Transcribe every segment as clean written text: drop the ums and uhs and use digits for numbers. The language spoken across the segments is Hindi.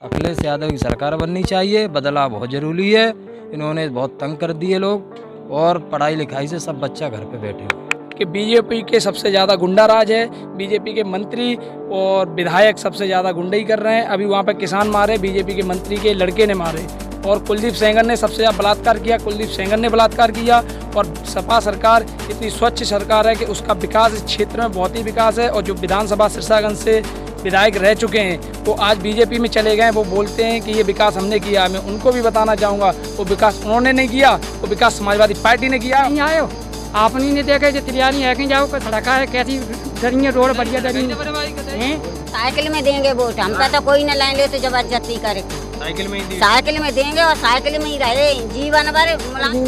अखिलेश यादव की सरकार बननी चाहिए। बदलाव बहुत ज़रूरी है। इन्होंने बहुत तंग कर दिए लोग और पढ़ाई लिखाई से सब बच्चा घर पे बैठे हुए कि बीजेपी के सबसे ज़्यादा गुंडा राज है। बीजेपी के मंत्री और विधायक सबसे ज़्यादा गुंडई कर रहे हैं। अभी वहाँ पर किसान मारे, बीजेपी के मंत्री के लड़के ने मारे। और कुलदीप सेंगर ने सबसे ज़्यादा बलात्कार किया, कुलदीप सेंगर ने बलात्कार किया। और सपा सरकार इतनी स्वच्छ सरकार है कि उसका विकास इस क्षेत्र में बहुत ही विकास है। और जो विधानसभा सिरसागंज से विधायक रह चुके हैं वो आज बीजेपी में चले गए। वो बोलते हैं कि ये विकास हमने किया। मैं उनको भी बताना चाहूँगा वो विकास उन्होंने नहीं किया, वो विकास समाजवादी पार्टी ने किया। नहीं आयो आपने नहीं देखा जो तिलियानी है कहीं जाओ सड़का है कैसी डरी है, रोड बढ़िया डरी है। साइकिल में देंगे वोट, हमका तो कोई न लाइन ले तो जबरदस्ती करे। साइकिल में देंगे और साइकिल में ही रहे जीवन भर।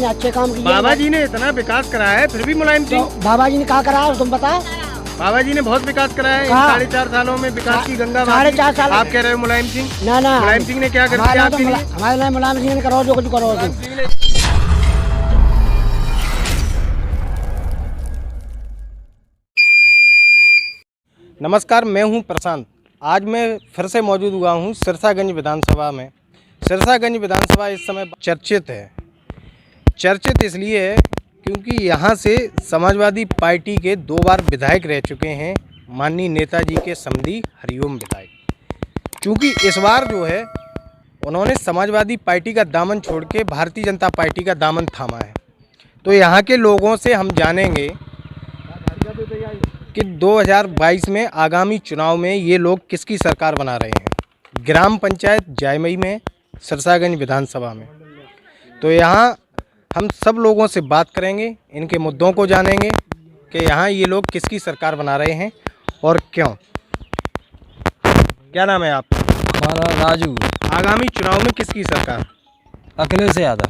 अच्छे काम किए बाबा जी ने इतना विकास कराया है फिर भी मुलायम सिंह। बाबा जी ने कहा कराया तुम बताओ। बाबा जी ने बहुत विकास कराया है। इन 4.5 सालों में विकास की गंगा बहा दी। 4.5 साल आप कह रहे हो मुलायम सिंह? ना मुलायम सिंह ने क्या कर दिया आपके लिए? हमारे लिए मुलायम सिंह ने करो जो कुछ करो। नमस्कार, मैं हूं प्रशांत। आज मैं फिर से मौजूद हुआ हूं सिरसागंज विधानसभा में। सिरसागंज विधानसभा इस समय चर्चित है। चर्चित इसलिए है क्योंकि यहां से समाजवादी पार्टी के 2 बार विधायक रह चुके हैं माननीय नेताजी के समधी हरिओम विधायक। चूँकि इस बार जो है उन्होंने समाजवादी पार्टी का दामन छोड़ के भारतीय जनता पार्टी का दामन थामा है। तो यहाँ के लोगों से हम जानेंगे कि 2022 में आगामी चुनाव में ये लोग किसकी सरकार बना रहे हैं। ग्राम पंचायत जायमई में, सिरसागंज विधानसभा में। तो यहाँ हम सब लोगों से बात करेंगे, इनके मुद्दों को जानेंगे कि यहाँ ये लोग किसकी सरकार बना रहे हैं और क्यों। क्या नाम है आपका? हमारा राजू। आगामी चुनाव में किसकी सरकार? अखिलेश यादव।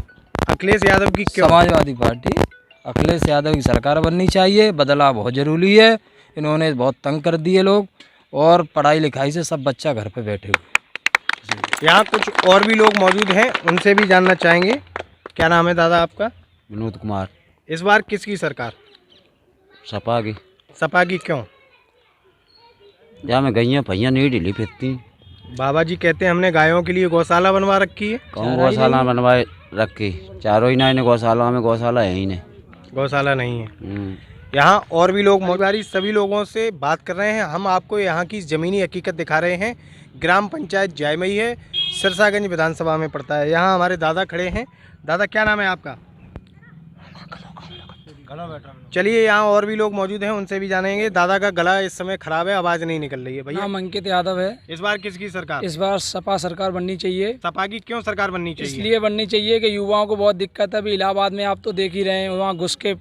अखिलेश यादव की क्यों? समाजवादी पार्टी अखिलेश यादव की सरकार बननी चाहिए। बदलाव बहुत ज़रूरी है। इन्होंने बहुत तंग कर दिए लोग और पढ़ाई लिखाई से सब बच्चा घर पे बैठे हुए। यहाँ कुछ और भी लोग मौजूद हैं, उनसे भी जानना चाहेंगे। क्या नाम है दादा आपका? विनोद कुमार। इस बार किसकी सरकार? सपा की। सपा की क्यों? जहाँ में गैया भैया नहीं ढीली फिरती। बाबा जी कहते हैं हमने गायों के लिए गौशाला बनवा रखी है। कौन गौशाला बनवाए रखी? चारों ही ना इन्हें गौशाला में, गौशाला है ही नहीं। गौशाला नहीं है। यहाँ और भी लोग मौजूद, सभी लोगों से बात कर रहे हैं। हम आपको यहाँ की ज़मीनी हकीकत दिखा रहे हैं। ग्राम पंचायत जायमई है, सिरसागंज विधानसभा में पड़ता है। यहाँ हमारे दादा खड़े हैं। दादा क्या नाम है आपका? चलिए यहाँ और भी लोग मौजूद हैं, उनसे भी जानेंगे। दादा का गला इस समय खराब है, आवाज़ नहीं निकल रही है। भैया नाम अंकित यादव है। इस बार किसकी सरकार? इस बार सपा सरकार बननी चाहिए। सपा की क्यों सरकार बननी चाहिए? इसलिए बननी चाहिए कि युवाओं को बहुत दिक्कत है। अभी इलाहाबाद में आप तो देख ही रहे हैं, वहाँ घुस के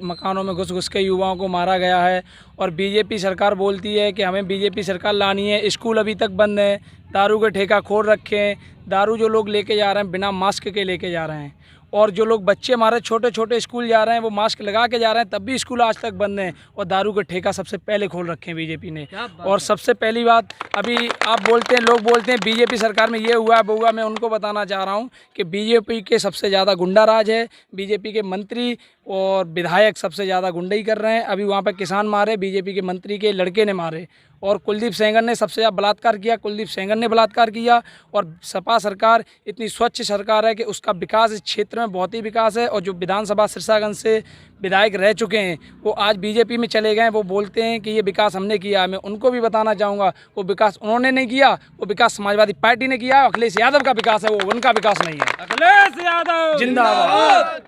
मकानों में घुस के युवाओं को मारा गया है। और बीजेपी सरकार बोलती है कि हमें बीजेपी सरकार लानी है। स्कूल अभी तक बंद है, दारू के ठेका खोल रखे हैं। दारू जो लोग लेके जा रहे हैं बिना मास्क के लेके जा रहे हैं। और जो लोग बच्चे हमारे छोटे छोटे स्कूल जा रहे हैं वो मास्क लगा के जा रहे हैं, तब भी स्कूल आज तक बंद हैं। और दारू के ठेका सबसे पहले खोल रखे हैं बीजेपी ने। और सबसे पहली बात, अभी आप बोलते हैं, लोग बोलते हैं बीजेपी सरकार में ये हुआ वो हुआ। मैं उनको बताना चाह रहा हूँ कि बीजेपी के सबसे ज़्यादा गुंडा राज है। बीजेपी के मंत्री और विधायक सबसे ज़्यादा गुंडई कर रहे हैं। अभी वहाँ पर किसान मारे, बीजेपी के मंत्री के लड़के ने मारे। और कुलदीप सेंगर ने सबसे ज़्यादा बलात्कार किया, कुलदीप सेंगर ने बलात्कार किया। और सपा सरकार इतनी स्वच्छ सरकार है कि उसका विकास इस क्षेत्र में बहुत ही विकास है। और जो विधानसभा सिरसागंज से विधायक रह चुके हैं वो आज बीजेपी में चले गए। वो बोलते हैं कि ये विकास हमने किया। मैं उनको भी बताना चाहूँगा वो विकास उन्होंने नहीं किया, वो विकास समाजवादी पार्टी ने किया। अखिलेश यादव का विकास है, वो उनका विकास नहीं है। अखिलेश यादव जिंदाबाद।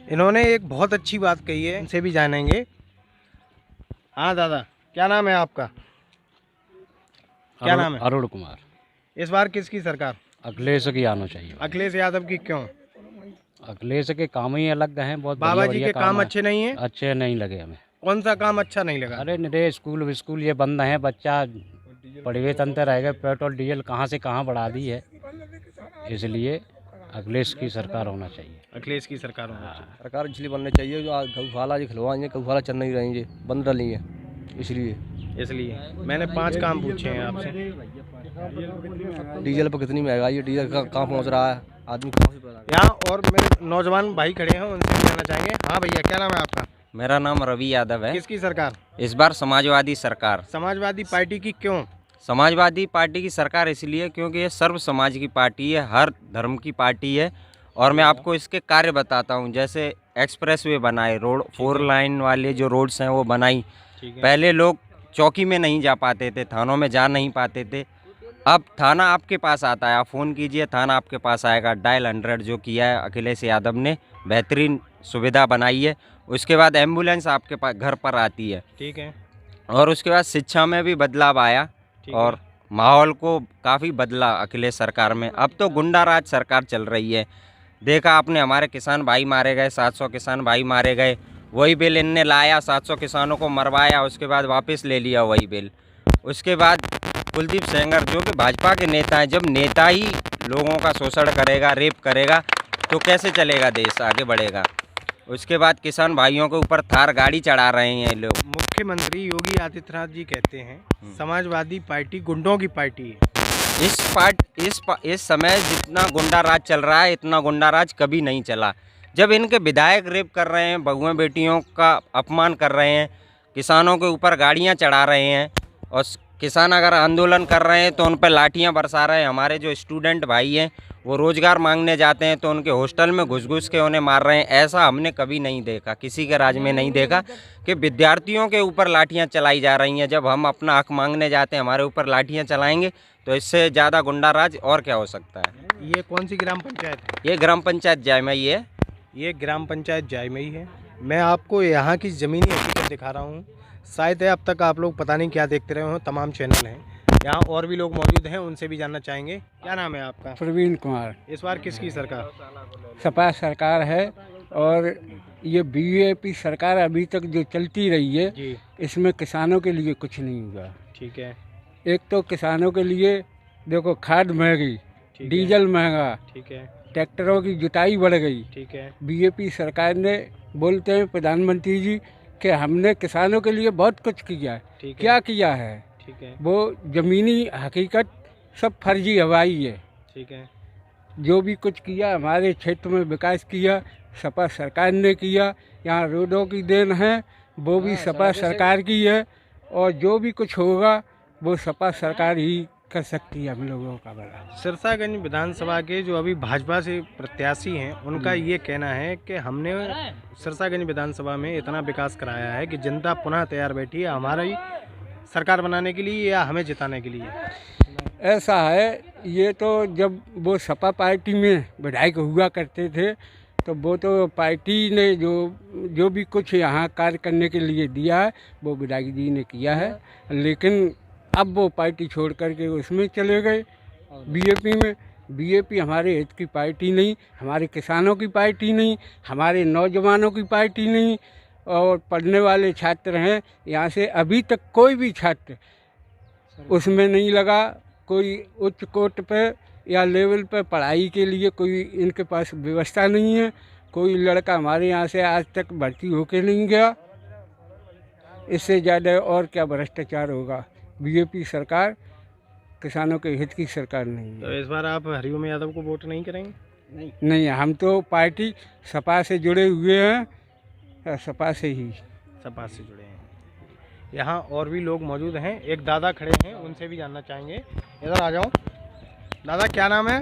इन्होंने एक बहुत अच्छी बात कही है, इनसे भी जानेंगे। हाँ दादा क्या नाम है आपका? क्या नाम है? अरुण कुमार। इस बार किसकी सरकार? अखिलेश की आना चाहिए। अखिलेश यादव की क्यों? अखिलेश के काम ही अलग हैं, बहुत बाबा जी के काम अच्छे नहीं है। अच्छे नहीं लगे हमें। कौन सा काम अच्छा नहीं लगा? अरे निरे स्कूल ये बंद है, बच्चा पढ़वे तंत्र रहेगा। पेट्रोल डीजल कहाँ से कहाँ बढ़ा दी है, इसलिए अखिलेश की सरकार होना चाहिए। अखिलेश की सरकार होना चाहिए। सरकार इसलिए बननी चाहिए जो गौशाला जी खिलवाएंगे, गौशाला चल नहीं रही है, बंद रही है, इसलिए मैंने 5 काम पूछे हैं आपसे। डीजल पर कितनी महंगाई है, डीजल का कहाँ पहुँच रहा है, आदमी कहाँ से पैदा। यहाँ और मेरे नौजवान भाई खड़े हैं, उनसे भी जानना चाहेंगे। हाँ भैया क्या नाम है आपका? मेरा नाम रवि यादव है। किसकी सरकार? इस बार समाजवादी सरकार। समाजवादी पार्टी की क्यों? समाजवादी पार्टी की सरकार इसलिए क्योंकि ये सर्व समाज की पार्टी है, हर धर्म की पार्टी है। और मैं आपको इसके कार्य बताता हूँ। जैसे एक्सप्रेस वे बनाए, रोड 4 लाइन वाले जो रोड्स हैं वो बनाई। पहले लोग चौकी में नहीं जा पाते थे, थानों में जा नहीं पाते थे। अब थाना आपके पास आता है, आप फ़ोन कीजिए, थाना आपके पास आएगा। डायल 100 जो किया है अखिलेश यादव ने, बेहतरीन सुविधा बनाई है। उसके बाद एम्बुलेंस आपके पास घर पर आती है। ठीक है। और उसके बाद शिक्षा में भी बदलाव आया और माहौल को काफ़ी बदला अखिलेश सरकार में। अब तो गुंडाराज सरकार चल रही है। देखा आपने, हमारे किसान भाई मारे गए, 700 किसान भाई मारे गए। वही बिल इनने लाया, 700 किसानों को मरवाया, उसके बाद वापस ले लिया वही बिल। उसके बाद कुलदीप सेंगर जो कि भाजपा के नेता हैं, जब नेता ही लोगों का शोषण करेगा, रेप करेगा, तो कैसे चलेगा देश, आगे बढ़ेगा। उसके बाद किसान भाइयों के ऊपर थार गाड़ी चढ़ा रहे हैं लोग। मुख्यमंत्री योगी आदित्यनाथ जी कहते हैं समाजवादी पार्टी गुंडों की पार्टी है। इस समय जितना गुंडा राज चल रहा है, इतना गुंडा राज कभी नहीं चला। जब इनके विधायक रेप कर रहे हैं, बहुएं बेटियों का अपमान कर रहे हैं, किसानों के ऊपर गाड़ियां चढ़ा रहे हैं, और किसान अगर आंदोलन कर रहे हैं तो उन पर लाठियां बरसा रहे हैं। हमारे जो स्टूडेंट भाई हैं वो रोज़गार मांगने जाते हैं तो उनके हॉस्टल में घुस के उन्हें मार रहे हैं। ऐसा हमने कभी नहीं देखा, किसी के राज में नहीं देखा कि विद्यार्थियों के ऊपर लाठियां चलाई जा रही हैं। जब हम अपना हक मांगने जाते हैं, हमारे ऊपर लाठियां चलाएंगे, तो इससे ज़्यादा गुंडा राज और क्या हो सकता है। ये कौन सी ग्राम पंचायत है? ये ग्राम पंचायत जायमई है। ये ग्राम पंचायत जायमई है। मैं आपको यहाँ की ज़मीनी हकीकत दिखा रहा हूँ। शायद है अब तक आप लोग पता नहीं क्या देखते रहे हो, तमाम चैनल हैं। यहाँ और भी लोग मौजूद हैं, उनसे भी जानना चाहेंगे। क्या नाम है आपका? प्रवीण कुमार। इस बार किसकी सरकार? सपा सरकार है। और ये बीजेपी सरकार अभी तक जो चलती रही है जी, इसमें किसानों के लिए कुछ नहीं हुआ। ठीक है। एक तो किसानों के लिए देखो, खाद महंगी, ठीक डीजल महंगा, ठीक है। ट्रैक्टरों की जुताई बढ़ गई। ठीक है। बीजेपी सरकार ने, बोलते हैं प्रधानमंत्री जी कि हमने किसानों के लिए बहुत कुछ किया है। ठीक है। क्या किया है? ठीक है। वो ज़मीनी हकीकत सब फर्जी हवाई है। ठीक है। जो भी कुछ किया हमारे क्षेत्र में विकास किया सपा सरकार ने किया। यहाँ रोडों की देन है, वो भी सपा सरकार की है। और जो भी कुछ होगा वो सपा सरकार ही कर सकती है हम लोगों का भला। सिरसागंज विधानसभा के जो अभी भाजपा से प्रत्याशी हैं, उनका ये कहना है कि हमने सिरसागंज विधानसभा में इतना विकास कराया है कि जनता पुनः तैयार बैठी है हमारी सरकार बनाने के लिए या हमें जिताने के लिए। ऐसा है, ये तो जब वो सपा पार्टी में विधायक हुआ करते थे तो वो तो पार्टी ने जो भी कुछ यहाँ कार्य करने के लिए दिया है वो विधायक जी ने किया है। लेकिन अब वो पार्टी छोड़ करके उसमें चले गए बीजेपी में। बीजेपी हमारे हित की पार्टी नहीं, हमारे किसानों की पार्टी नहीं, हमारे नौजवानों की पार्टी नहीं। और पढ़ने वाले छात्र हैं, यहाँ से अभी तक कोई भी छात्र उसमें नहीं लगा। कोई उच्च कोट पे या लेवल पे पढ़ाई के लिए कोई इनके पास व्यवस्था नहीं है। कोई लड़का हमारे यहाँ से आज तक भर्ती होके नहीं गया। इससे ज़्यादा और क्या भ्रष्टाचार होगा। बीजेपी सरकार किसानों के हित की सरकार नहीं है। तो इस बार आप हरिओम यादव को वोट नहीं करेंगे? नहीं, हम तो पार्टी सपा से जुड़े हुए हैं, सपा से ही सपा से जुड़े हैं। यहाँ और भी लोग मौजूद हैं, एक दादा खड़े हैं, उनसे भी जानना चाहेंगे। इधर आ जाओ। दादा क्या नाम है?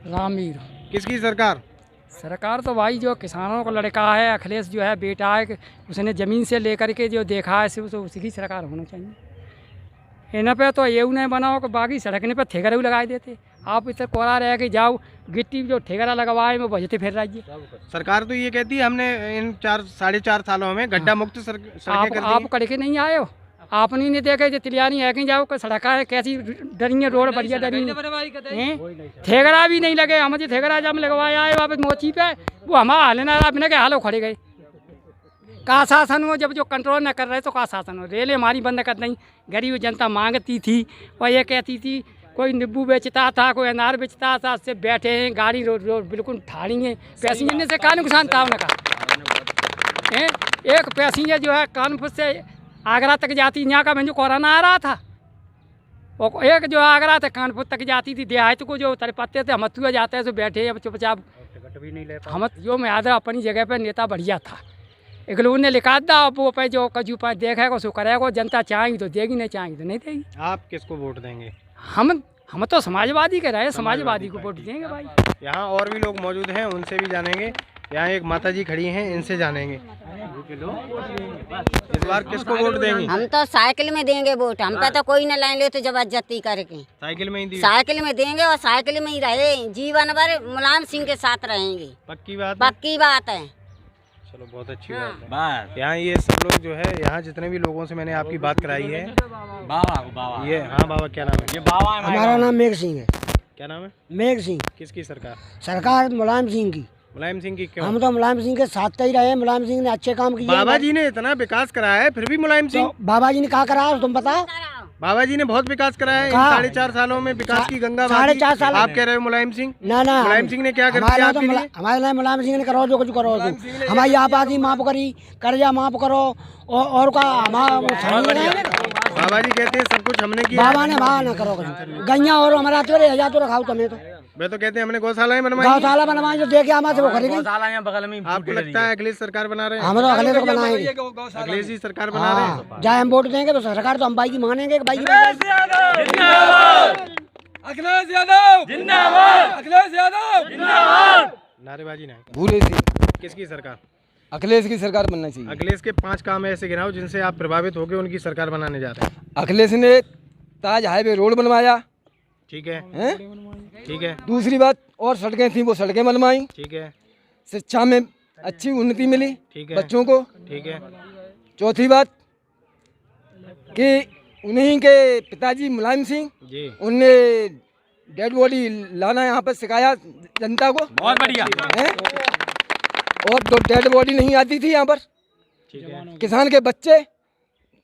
रामीर। किसकी सरकार? सरकार तो भाई जो किसानों को लड़का है, अखिलेश जो है बेटा है, उसने ज़मीन से लेकर के जो देखा है सिर्फ तो उसी की सरकार होना चाहिए। इन पे तो ये नहीं बनाओ कि बाकी सड़कने पर ठेकरा भी लगा देते। आप इधर कोरा रह के जाओ, गिट्टी जो ठेकरा लगवाए वो बजते फिर रहिए। सरकार तो ये कहती है हमने इन 4-4.5 सालों में गड्ढा मुक्त सड़कें कर दी। आप करके नहीं आए हो, आपने नहीं देखे जो तिलियानी है कि जाओ कि सड़का है कैसी डरी है, रोड बढ़िया डरी है। ठेकरा भी नहीं लगे। हम जो ठेकरा जब लगवाया है वापस मोची पे, वो हमारा हाल ना रहा, बिना के हालों खड़े गए। का शासन हो, जब जो कंट्रोल न कर रहे तो का शासन हो। रेलें हमारी बंद कर दी, गरीब जनता मांगती थी और ये कहती थी। कोई नींबू बेचता था, कोई अनार बेचता था, से बैठे हैं गाड़ी रोड बिल्कुल ठाड़ी है। पैसेंजर से का नुकसान था उनका? एक पैसेंजर जो है कानपुर से आगरा तक जाती, यहाँ का जो कोरोना आ रहा था, और एक जो आगरा से कानपुर तक जाती थी देहात को जो तरपत्ते थे, हम तुआ जाते हैं तो बैठे अब चुपचाप। हम जो में याद अपनी जगह पर नेता बढ़िया था, इकलो उन्हें लिखा था अब वो पे जो कजू पास देखेगा उसको करेगा, जनता चाहेगी तो देगी, नहीं चाहेगी तो नहीं देगी। आप किसको वोट देंगे? हम तो समाजवादी के रहे, समाजवादी को वोट देंगे भाई। यहाँ और भी लोग मौजूद हैं, उनसे भी जानेंगे। यहाँ एक माता जी खड़ी हैं, इनसे जानेंगे इस बार किसको वोट देंगे? हम तो साइकिल में देंगे वोट, हम पे तो कोई न लाइन ले तो जबरदस्ती करके साइकिल में ही साइकिल में देंगे और साइकिल में ही रहे, जीवन भर मुलायम सिंह के साथ रहेंगे। पक्की बात? पक्की बात है। चलो बहुत अच्छी बात है। यहाँ ये सब लोग जो है, यहाँ जितने भी लोगों से मैंने आपकी बात कराई है, बाबा ये, हाँ बाबा क्या नाम है? ये बाबा हमारा नाम मेघ सिंह है। क्या नाम है? मेघ सिंह। किसकी सरकार? सरकार मुलायम सिंह की। मुलायम सिंह की क्यों? हम तो मुलायम सिंह के साथ ही रहे, मुलायम सिंह ने अच्छे काम किए। बाबा जी ने इतना विकास कराया है, फिर भी मुलायम सिंह? तो बाबा जी ने कहा करा तुम बताओ? बाबा जी ने बहुत विकास कराया है, 4.5 सालों में विकास की गंगा। 4.5 साल आप कह रहे हो मुलायम सिंह? ना मुलायम सिंह ने क्या कर दिया आपके लिए? हमारे लिए मुलायम सिंह ने करो जो कुछ करो, हमारी आबादी माफ करी, कर्जा माफ करो और का बाबा जी कहते हैं सब कुछ हमने किया। बाबा ने बाबा ना करो गैया और हमारा हजार तो रखाओ तुम्हें। तो वे तो कहते हैं हमने गौशालाएं बनवाई। गौशाला बनवाई जो देखे हमारे वो करेगी। आपको लगता है अखिलेश सरकार बना रहे हैं? हम तो अखिलेश को बनाएंगे, अखिलेश जी सरकार बना रहे हैं। जाए हम वोट देंगे तो सरकार तो हम बाई की मानेंगे। बाई अखिलेश यादव जिंदाबाद, अखिलेश यादव जिंदाबाद। नारेबाजी नहीं। भूले थी किसकी सरकार? अखिलेश की सरकार बनना चाहिए। अखिलेश के 5 काम ऐसे गिनाओ जिनसे आप प्रभावित होकर उनकी सरकार बनाने जा रहे हैं। अखिलेश ने ताज हाईवे रोड बनवाया, ठीक है, ठीक है। दूसरी बात, और सड़कें थी वो सड़कें बनवाई, ठीक है। शिक्षा में अच्छी उन्नति मिली, ठीक है, बच्चों को, ठीक है। चौथी बात कि उन्हीं के पिताजी मुलायम सिंह जी, उनने डेड बॉडी लाना यहाँ पर सिखाया जनता को, बहुत बढ़िया है। और तो डेड बॉडी नहीं आती थी यहाँ पर। ठीक है। किसान के बच्चे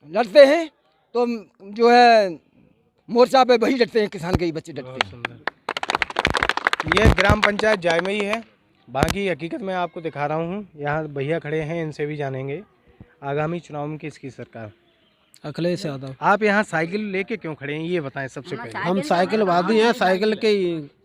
लड़ते हैं तो जो है मोर्चा पे वही डटते हैं, किसान के ही बच्चे डटते हैं। ये ग्राम पंचायत जायमई है, बाकी हकीकत मैं आपको दिखा रहा हूँ। यहाँ भैया खड़े हैं, इनसे भी जानेंगे आगामी चुनाव में किसकी सरकार? अखिलेश यादव। आप यहाँ साइकिल लेके क्यों खड़े हैं ये बताएं सबसे पहले। हम साइकिल वादी हैं, साइकिल के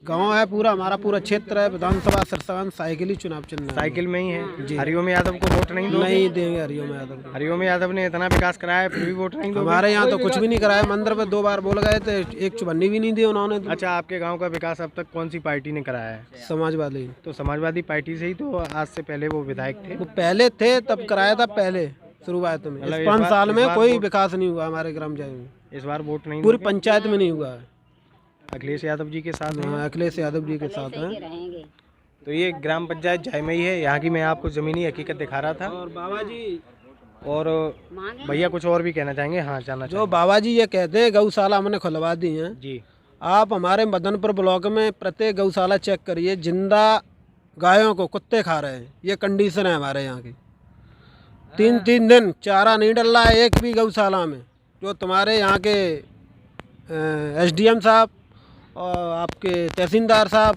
गांव है पूरा, हमारा पूरा क्षेत्र है, विधानसभा सिरसा साइकिल ही चुनाव चिन्ह है। साइकिल में ही है। हरिओम यादव को वोट नहीं दोगे? नहीं देंगे हरिओम यादव। हरिओम यादव ने इतना विकास कराया है, फिर भी वोट नहीं दोगे? हमारे यहाँ तो कुछ भी नहीं कराया, मंदिर पे 2 बार बोल गए थे, एक चुबन्नी भी नहीं दी उन्होंने। अच्छा, आपके गाँव का विकास अब तक कौन सी पार्टी ने कराया है? समाजवादी। तो समाजवादी पार्टी से ही तो आज से पहले वो विधायक थे। वो पहले थे तब कराया था, पहले शुरुआत में। मतलब 5 साल में कोई विकास नहीं हुआ हमारे ग्राम पंचायत में। इस बार वोट नहीं, पूरी पंचायत में नहीं हुआ है। अखिलेश यादव जी के साथ हैं। अखिलेश यादव जी के साथ हैं। तो ये ग्राम पंचायत जायमई है, यहाँ की मैं आपको ज़मीनी हकीकत दिखा रहा था। और बाबा जी और भैया कुछ और भी कहना चाहेंगे? हाँ, जानना जो बाबा जी ये कहते हैं गौशाला हमने खुलवा दी है जी। आप हमारे मदनपुर ब्लॉक में प्रत्येक गौशाला चेक करिए, जिंदा गायों को कुत्ते खा रहे हैं। ये कंडीशन है हमारे यहाँ की। 3 दिन चारा नहीं डल रहा है एक भी गौशाला में। जो तुम्हारे यहाँ के SDM साहब और आपके तहसीलदार साहब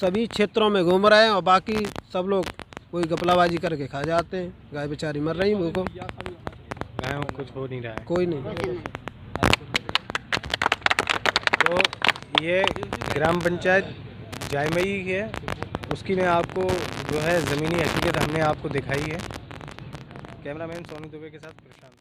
सभी क्षेत्रों में घूम रहे हैं और बाकी सब लोग कोई गपलाबाजी करके खा जाते हैं। गाय बेचारी मर रही भूखों। गायों को कुछ हो नहीं रहा है, कोई नहीं। तो ये ग्राम पंचायत जायमई है, उसकी मैं आपको जो है ज़मीनी हकीकत हमने आपको दिखाई है। कैमरामैन सोनू दुबे के साथ प्रशांत।